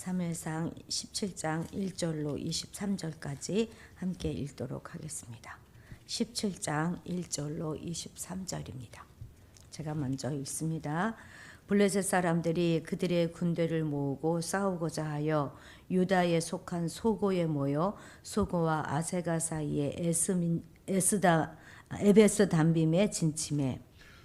사무엘상 17장 1절로 23절까지 함께 읽도록 하겠습니다. 17장 1절로 23절입니다. 제가 먼저 읽습니다. 블레셋 사람들이 그들의 군대를 모으고 싸우고자 하여 유다에 속한 소고에 모여 소고와 아세가 사이에 에베스 담빔에 진침해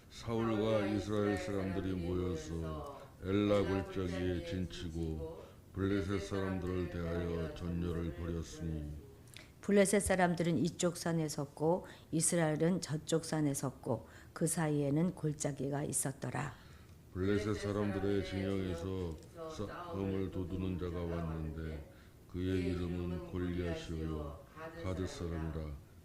사울과 이스라엘 사람들이 모여서 엘라 골짜기에 진치고 블레셋 사람들을 대하여 전열을 벌였으니 블레셋 사람들은 이쪽 산에 섰고 이스라엘은 저쪽 산에 섰고 그 사이에는 골짜기가 있었더라. 블레셋 사람들의 진영에서 싸움을 도두는 자가 왔는데 그의 이름은 골리앗이요 가드 사람이라.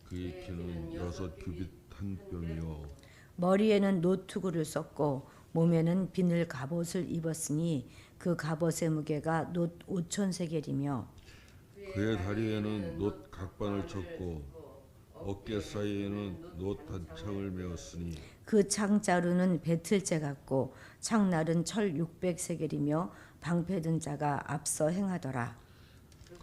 그의 키는 6규빗 한 뼘이요 머리에는 노투구를 썼고 몸에는 비늘 갑옷을 입었으니 그 갑옷의 무게가 놋 5,000세겔이며 그의 다리에는 놋 각반을 쳤고 어깨 사이에는 놋 단창을 메었으니 그 창자루는 배틀째 같고 창날은 철 600세겔이며 방패든 자가 앞서 행하더라.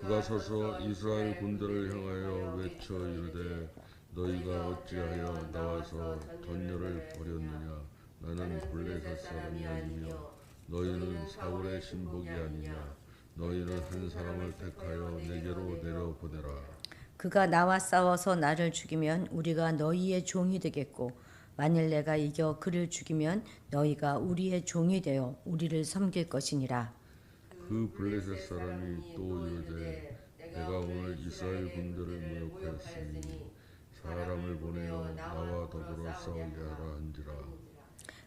그가 서서 이스라엘 군대를 향하여 외쳐 이르되 너희가 어찌하여 나와서 전열을 벌였느냐. 나는 블레셋 사람이 아니며 너희는 사울의 신복이 아니냐. 너희는 한 사람을 택하여 내게로 내려보내라. 그가 나와 싸워서 나를 죽이면 우리가 너희의 종이 되겠고 만일 내가 이겨 그를 죽이면 너희가 우리의 종이 되어 우리를 섬길 것이니라. 그 블레셋 사람이 또 이르되 내가 오늘 이스라엘 군대를 모욕하였으니 사람을 보내어 나와 더불어 싸우게 하라 한지라.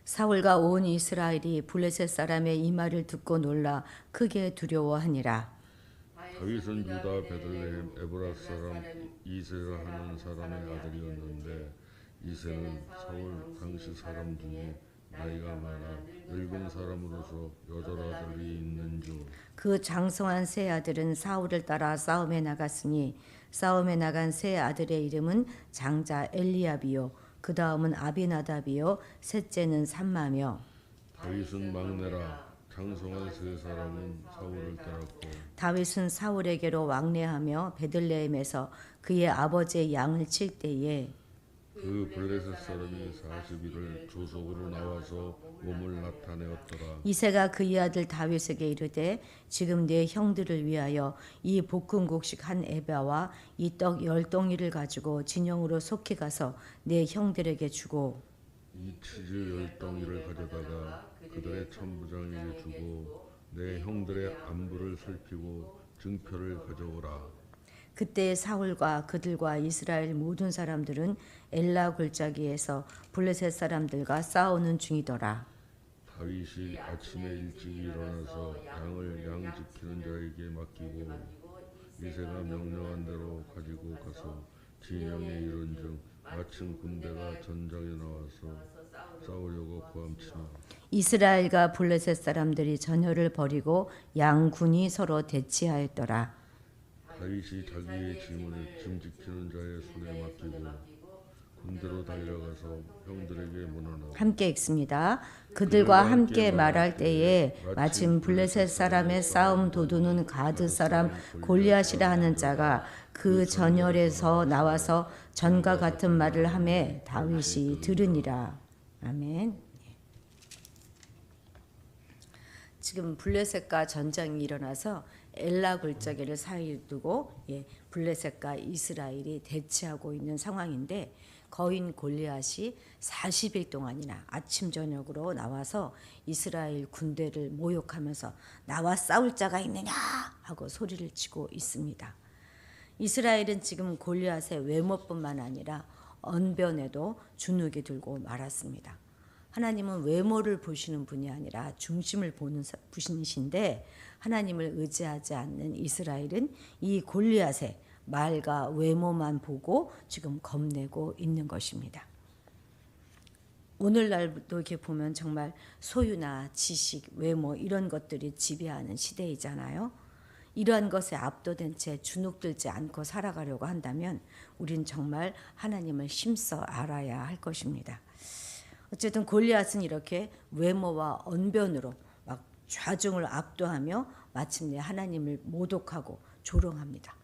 사울과 온 이스라엘이 블레셋 사람의 이 말을 듣고 놀라 크게 두려워하니라. 다윗은 유다 베들레헴 에브라 사람 이새가 하는 사람의 아들이었는데 이새는 사울 당시 사람 중에 나이가 많아 늙은 사람으로서 여덟 아들이 있는 중 그 장성한 세 아들은 사울을 따라 싸움에 나갔으니 싸움에 나간 세 아들의 이름은 장자 엘리압이요 그 다음은 아비나답이요 셋째는 삼마며 다윗은 막내라. 장성한 세 사람은 사울을 따랐고 다윗은 사울에게로 왕래하며 베들레헴에서 그의 아버지의 양을 칠 때에 그 블레셋 사람이 40일을 조속으로 나와서 몸을 나타내었더라. 이새가 그의 아들 다윗에게 이르되 지금 내 형들을 위하여 이 볶음곡식 한 에바와 이 떡 10덩이를 가지고 진영으로 속히 가서 내 형들에게 주고 이 치즈 10덩이를 가져다가 그들의 천부장에게 주고 내 형들의 안부를 살피고 증표를 가져오라. 그때 사울과 그들과 이스라엘 모든 사람들은 엘라 골짜기에서 블레셋 사람들과 싸우는 중이더라. 다윗이 아침에 일찍 일어나서 양을 양 지키는 자에게 맡기고 이새가 명령한 대로 가지고 가서 진영에 이른즉 마침 군대가 전장에 나와서 싸우려고 고함치며 이스라엘과 블레셋 사람들이 전열을 벌이고 양군이 서로 대치하였더라. 다윗이 자기의 짐을 짐 지키는 자의 손에 맡기고 군대로 달려가서 형들에게 문하나 함께 읽습니다. 그들과 함께 말할 때에 마침 블레셋 사람의 싸움 도두는 가드 사람 골리앗이라 하는 자가 그 전열에서 나와서 전과 같은 말을 하매 다윗이 들으니라. 아멘. 지금 블레셋과 전쟁이 일어나서 엘라 골짜기를 사이에 두고 블레셋과 이스라엘이 대치하고 있는 상황인데 거인 골리앗이 40일 동안이나 아침 저녁으로 나와서 이스라엘 군대를 모욕하면서 나와 싸울 자가 있느냐 하고 소리를 치고 있습니다. 이스라엘은 지금 골리앗의 외모뿐만 아니라 언변에도 주눅이 들고 말았습니다. 하나님은 외모를 보시는 분이 아니라 중심을 보는 분이신데 하나님을 의지하지 않는 이스라엘은 이 골리앗의 말과 외모만 보고 지금 겁내고 있는 것입니다. 오늘날도 이렇게 보면 정말 소유나 지식, 외모 이런 것들이 지배하는 시대이잖아요. 이러한 것에 압도된 채 주눅들지 않고 살아가려고 한다면 우린 정말 하나님을 힘써 알아야 할 것입니다. 어쨌든 골리앗은 이렇게 외모와 언변으로 막 좌중을 압도하며 마침내 하나님을 모독하고 조롱합니다.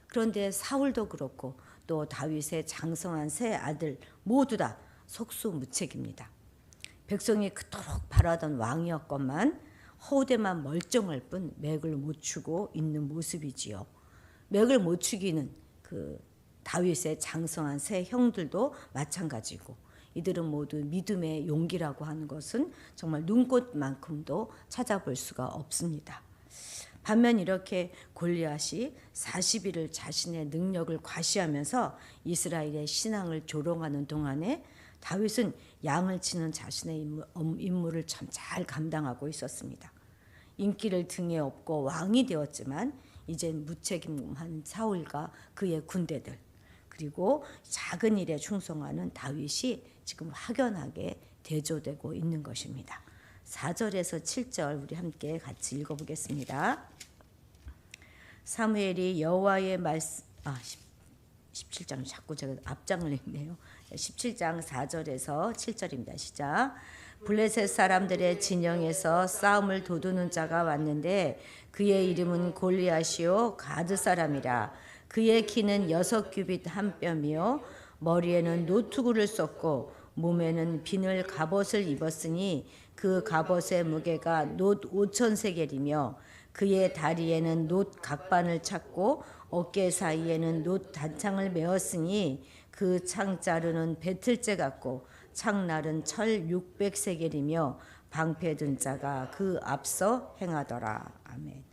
그런데 사울도 그렇고 또 다윗의 장성한 세 아들 모두 다 속수무책입니다. 백성이 그토록 바라던 왕이었건만 허우대만 멀쩡할 뿐 맥을 못 추고 있는 모습이지요. 맥을 못 추기는 그 다윗의 장성한 세 형들도 마찬가지고, 이들은 모두 믿음의 용기라고 하는 것은 정말 눈꽃만큼도 찾아볼 수가 없습니다. 반면 이렇게 골리앗이 40일을 자신의 능력을 과시하면서 이스라엘의 신앙을 조롱하는 동안에 다윗은 양을 치는 자신의 임무를 참 잘 감당하고 있었습니다. 인기를 등에 업고 왕이 되었지만 이젠 무책임한 사울과 그의 군대들, 그리고 작은 일에 충성하는 다윗이 지금 확연하게 대조되고 있는 것입니다. 4절에서 7절 우리 함께 같이 읽어보겠습니다. 사무엘이 여호와의 말씀 17장 자꾸 제가 앞장을 읽네요. 17장 4절에서 7절입니다. 시작. 블레셋 사람들의 진영에서 싸움을 도두는 자가 왔는데 그의 이름은 골리앗이요 가드 사람이라. 그의 키는 6규빗 한 뼘이요 머리에는 노투구를 썼고 몸에는 비늘 갑옷을 입었으니 그 갑옷의 무게가 놋 5,000세겔이며 그의 다리에는 놋 각반을 찼고 어깨 사이에는 놋 단창을 메었으니 그 창 자루는 배틀째 같고 창날은 철 600세겔이며 방패 든 자가 그 앞서 행하더라. 아멘.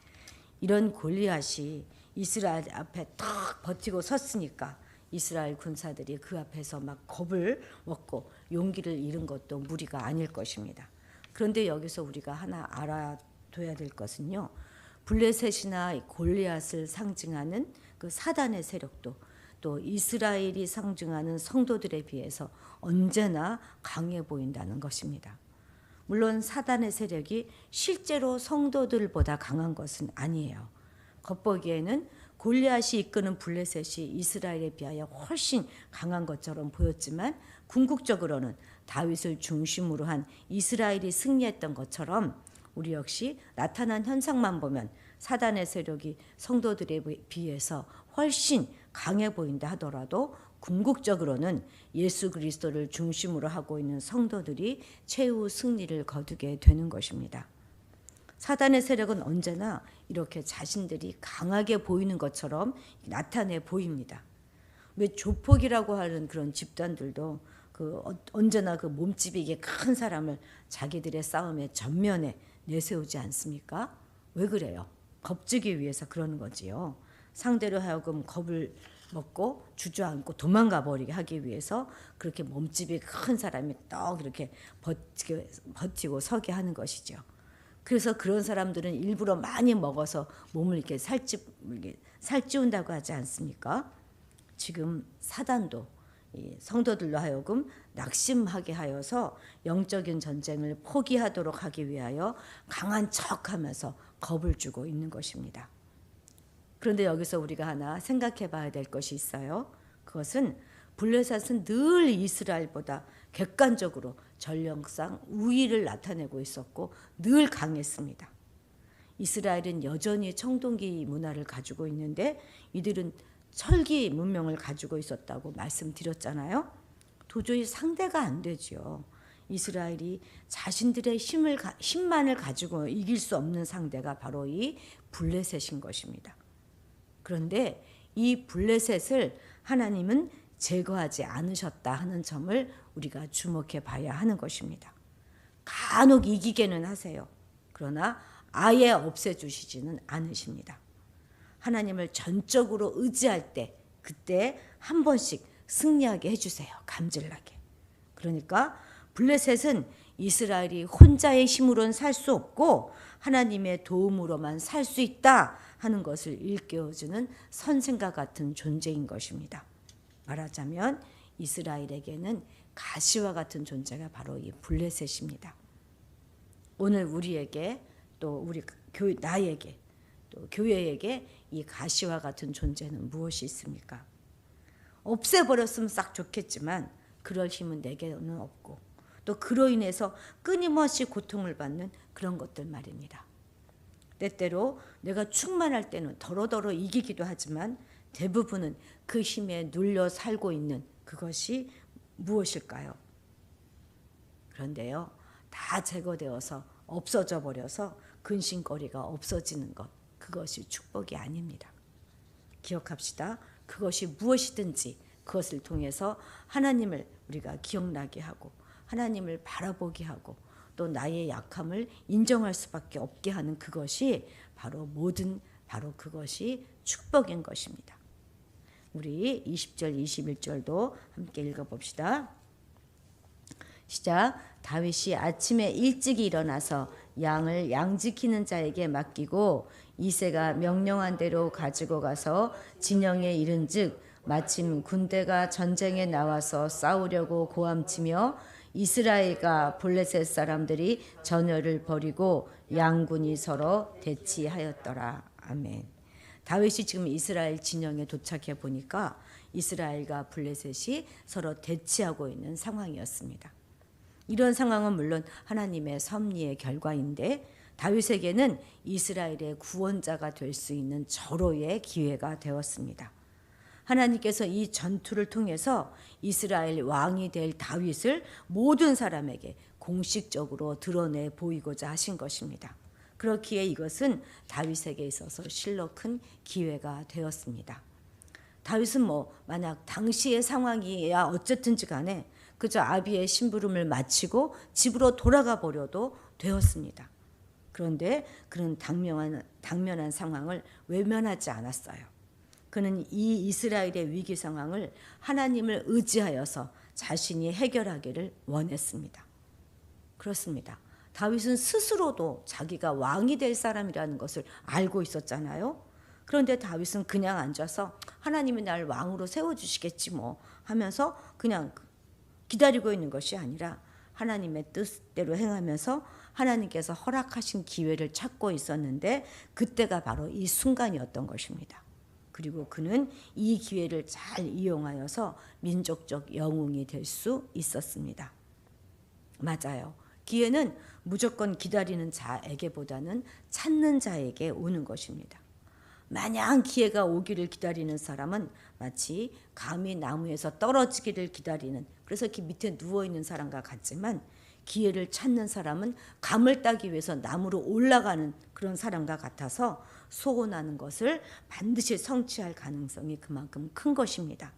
이런 골리앗이 이스라엘 앞에 딱 버티고 섰으니까 이스라엘 군사들이 그 앞에서 막 겁을 먹고 용기를 잃은 것도 무리가 아닐 것입니다. 그런데 여기서 우리가 하나 알아둬야 될 것은요, 블레셋이나 골리앗을 상징하는 그 사단의 세력도 또 이스라엘이 상징하는 성도들에 비해서 언제나 강해 보인다는 것입니다. 물론 사단의 세력이 실제로 성도들보다 강한 것은 아니에요. 겉보기에는 골리앗이 이끄는 블레셋이 이스라엘에 비하여 훨씬 강한 것처럼 보였지만 궁극적으로는 다윗을 중심으로 한 이스라엘이 승리했던 것처럼 우리 역시 나타난 현상만 보면 사단의 세력이 성도들에 비해서 훨씬 강해 보인다 하더라도 궁극적으로는 예수 그리스도를 중심으로 하고 있는 성도들이 최후 승리를 거두게 되는 것입니다. 사단의 세력은 언제나 이렇게 자신들이 강하게 보이는 것처럼 나타내 보입니다. 왜 조폭이라고 하는 그런 집단들도 언제나 그 몸집이 큰 사람을 자기들의 싸움의 전면에 내세우지 않습니까? 왜 그래요? 겁주기 위해서 그러는 거지요. 상대로 하여금 겁을 먹고 주저앉고 도망가 버리게 하기 위해서 그렇게 몸집이 큰 사람이 떡 이렇게 버티고 서게 하는 것이죠. 그래서 그런 사람들은 일부러 많이 먹어서 몸을 이렇게 살찌운다고 하지 않습니까? 지금 사단도 성도들로 하여금 낙심하게 하여서 영적인 전쟁을 포기하도록 하기 위하여 강한 척하면서 겁을 주고 있는 것입니다. 그런데 여기서 우리가 하나 생각해 봐야 될 것이 있어요. 그것은 블레셋은 늘 이스라엘보다 객관적으로 전력상 우위를 나타내고 있었고 늘 강했습니다. 이스라엘은 여전히 청동기 문화를 가지고 있는데 이들은 철기 문명을 가지고 있었다고 말씀드렸잖아요. 도저히 상대가 안 되죠. 이스라엘이 자신들의 힘만을 가지고 이길 수 없는 상대가 바로 이 블레셋인 것입니다. 그런데 이 블레셋을 하나님은 제거하지 않으셨다 하는 점을 우리가 주목해 봐야 하는 것입니다. 간혹 이기게는 하세요. 그러나 아예 없애주시지는 않으십니다. 하나님을 전적으로 의지할 때 그때 한 번씩 승리하게 해주세요. 감질나게. 그러니까 블레셋은 이스라엘이 혼자의 힘으로는 살 수 없고 하나님의 도움으로만 살 수 있다 하는 것을 일깨워주는 선생과 같은 존재인 것입니다. 말하자면 이스라엘에게는 가시와 같은 존재가 바로 이 블레셋입니다. 오늘 우리에게 또 우리 나에게 또 교회에게 이 가시와 같은 존재는 무엇이 있습니까? 없애버렸으면 싹 좋겠지만 그럴 힘은 내게는 없고 또 그로 인해서 끊임없이 고통을 받는 그런 것들 말입니다. 때때로 내가 충만할 때는 더러더러 이기기도 하지만 대부분은 그 힘에 눌려 살고 있는 그것이 무엇일까요? 그런데요, 다 제거되어서 없어져 버려서 근심거리가 없어지는 것, 그것이 축복이 아닙니다. 기억합시다. 그것이 무엇이든지 그것을 통해서 하나님을 우리가 기억나게 하고 하나님을 바라보게 하고 또 나의 약함을 인정할 수밖에 없게 하는 그것이 바로 그것이 축복인 것입니다. 우리 20절 21절도 함께 읽어봅시다. 시작. 다윗이 아침에 일찍 일어나서 양을 양지키는 자에게 맡기고 이새가 명령한 대로 가지고 가서 진영에 이른즉 마침 군대가 전쟁에 나와서 싸우려고 고함치며 이스라엘과 블레셋 사람들이 전열을 벌이고 양군이 서로 대치하였더라. 아멘. 다윗이 지금 이스라엘 진영에 도착해 보니까 이스라엘과 블레셋이 서로 대치하고 있는 상황이었습니다. 이런 상황은 물론 하나님의 섭리의 결과인데 다윗에게는 이스라엘의 구원자가 될 수 있는 절호의 기회가 되었습니다. 하나님께서 이 전투를 통해서 이스라엘 왕이 될 다윗을 모든 사람에게 공식적으로 드러내 보이고자 하신 것입니다. 그렇기에 이것은 다윗에게 있어서 실로 큰 기회가 되었습니다. 다윗은 만약 당시의 상황이야 어쨌든지 간에 그저 아비의 심부름을 마치고 집으로 돌아가 버려도 되었습니다. 그런데 그는 당면한 상황을 외면하지 않았어요. 그는 이 이스라엘의 위기 상황을 하나님을 의지하여서 자신이 해결하기를 원했습니다. 그렇습니다. 다윗은 스스로도 자기가 왕이 될 사람이라는 것을 알고 있었잖아요. 그런데 다윗은 그냥 앉아서 하나님이 날 왕으로 세워주시겠지 하면서 그냥 기다리고 있는 것이 아니라 하나님의 뜻대로 행하면서 하나님께서 허락하신 기회를 찾고 있었는데 그때가 바로 이 순간이었던 것입니다. 그리고 그는 이 기회를 잘 이용하여서 민족적 영웅이 될 수 있었습니다. 맞아요. 기회는 무조건 기다리는 자에게보다는 찾는 자에게 오는 것입니다. 마냥 기회가 오기를 기다리는 사람은 마치 감이 나무에서 떨어지기를 기다리는, 그래서 그 밑에 누워있는 사람과 같지만 기회를 찾는 사람은 감을 따기 위해서 나무로 올라가는 그런 사람과 같아서 소원하는 것을 반드시 성취할 가능성이 그만큼 큰 것입니다.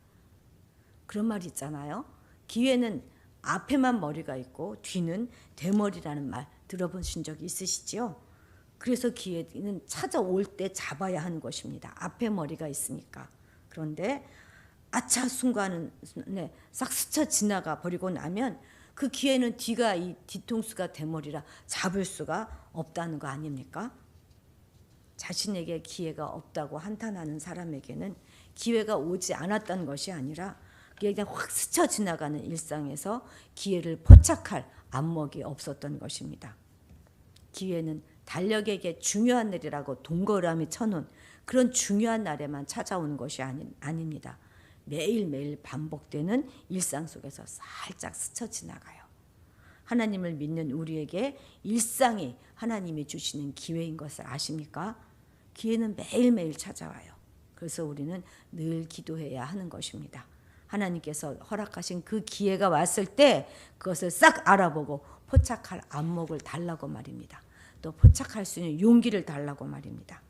그런 말 있잖아요. 기회는 앞에만 머리가 있고 뒤는 대머리라는 말 들어보신 적 있으시지요? 그래서 기회는 찾아올 때 잡아야 하는 것입니다. 앞에 머리가 있으니까. 그런데 아차 순간에 싹 스쳐 지나가 버리고 나면 그 기회는 뒤가 이 뒤통수가 대머리라 잡을 수가 없다는 거 아닙니까? 자신에게 기회가 없다고 한탄하는 사람에게는 기회가 오지 않았다는 것이 아니라 그냥 확 스쳐 지나가는 일상에서 기회를 포착할 안목이 없었던 것입니다. 기회는 달력에게 중요한 날이라고 동그라미 쳐놓은 그런 중요한 날에만 찾아오는 것이 아닙니다. 매일매일 반복되는 일상 속에서 살짝 스쳐 지나가요. 하나님을 믿는 우리에게 일상이 하나님이 주시는 기회인 것을 아십니까? 기회는 매일매일 찾아와요. 그래서 우리는 늘 기도해야 하는 것입니다. 하나님께서 허락하신 그 기회가 왔을 때 그것을 싹 알아보고 포착할 안목을 달라고 말입니다. 또 포착할 수 있는 용기를 달라고 말입니다.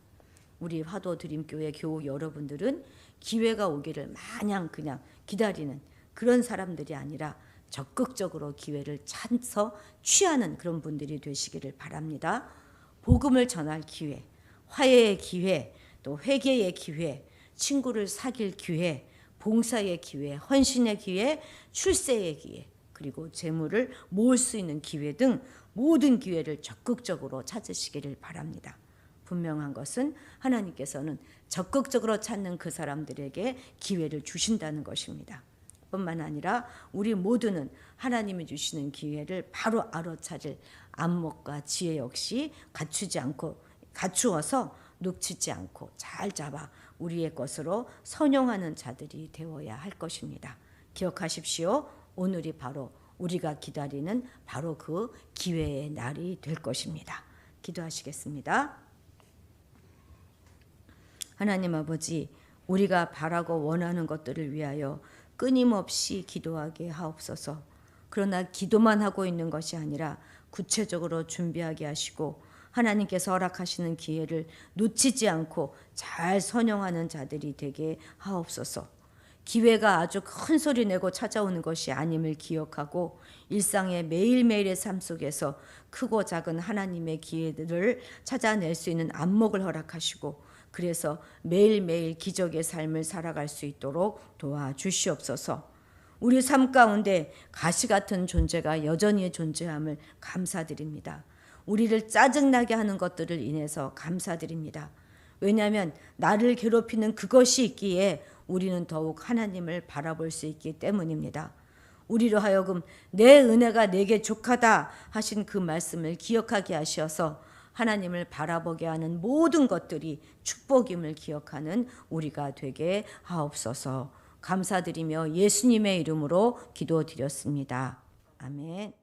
우리 화도드림교회 교우 여러분들은 기회가 오기를 마냥 그냥 기다리는 그런 사람들이 아니라 적극적으로 기회를 찾아서 취하는 그런 분들이 되시기를 바랍니다. 복음을 전할 기회, 화해의 기회, 또 회개의 기회, 친구를 사귈 기회, 봉사의 기회, 헌신의 기회, 출세의 기회, 그리고 재물을 모을 수 있는 기회 등 모든 기회를 적극적으로 찾으시기를 바랍니다. 분명한 것은 하나님께서는 적극적으로 찾는 그 사람들에게 기회를 주신다는 것입니다. 뿐만 아니라 우리 모두는 하나님이 주시는 기회를 바로 알아차릴 안목과 지혜 역시 갖추어서 놓치지 않고 잘 잡아 우리의 것으로 선용하는 자들이 되어야 할 것입니다. 기억하십시오. 오늘이 바로 우리가 기다리는 바로 그 기회의 날이 될 것입니다. 기도하시겠습니다. 하나님 아버지, 우리가 바라고 원하는 것들을 위하여 끊임없이 기도하게 하옵소서. 그러나 기도만 하고 있는 것이 아니라 구체적으로 준비하게 하시고 하나님께서 허락하시는 기회를 놓치지 않고 잘 선용하는 자들이 되게 하옵소서. 기회가 아주 큰 소리 내고 찾아오는 것이 아님을 기억하고 일상의 매일매일의 삶 속에서 크고 작은 하나님의 기회들을 찾아낼 수 있는 안목을 허락하시고 그래서 매일매일 기적의 삶을 살아갈 수 있도록 도와주시옵소서. 우리 삶 가운데 가시 같은 존재가 여전히 존재함을 감사드립니다. 우리를 짜증나게 하는 것들을 인해서 감사드립니다. 왜냐하면 나를 괴롭히는 그것이 있기에 우리는 더욱 하나님을 바라볼 수 있기 때문입니다. 우리로 하여금 내 은혜가 내게 족하다 하신 그 말씀을 기억하게 하셔서 하나님을 바라보게 하는 모든 것들이 축복임을 기억하는 우리가 되게 하옵소서. 감사드리며 예수님의 이름으로 기도드렸습니다. 아멘.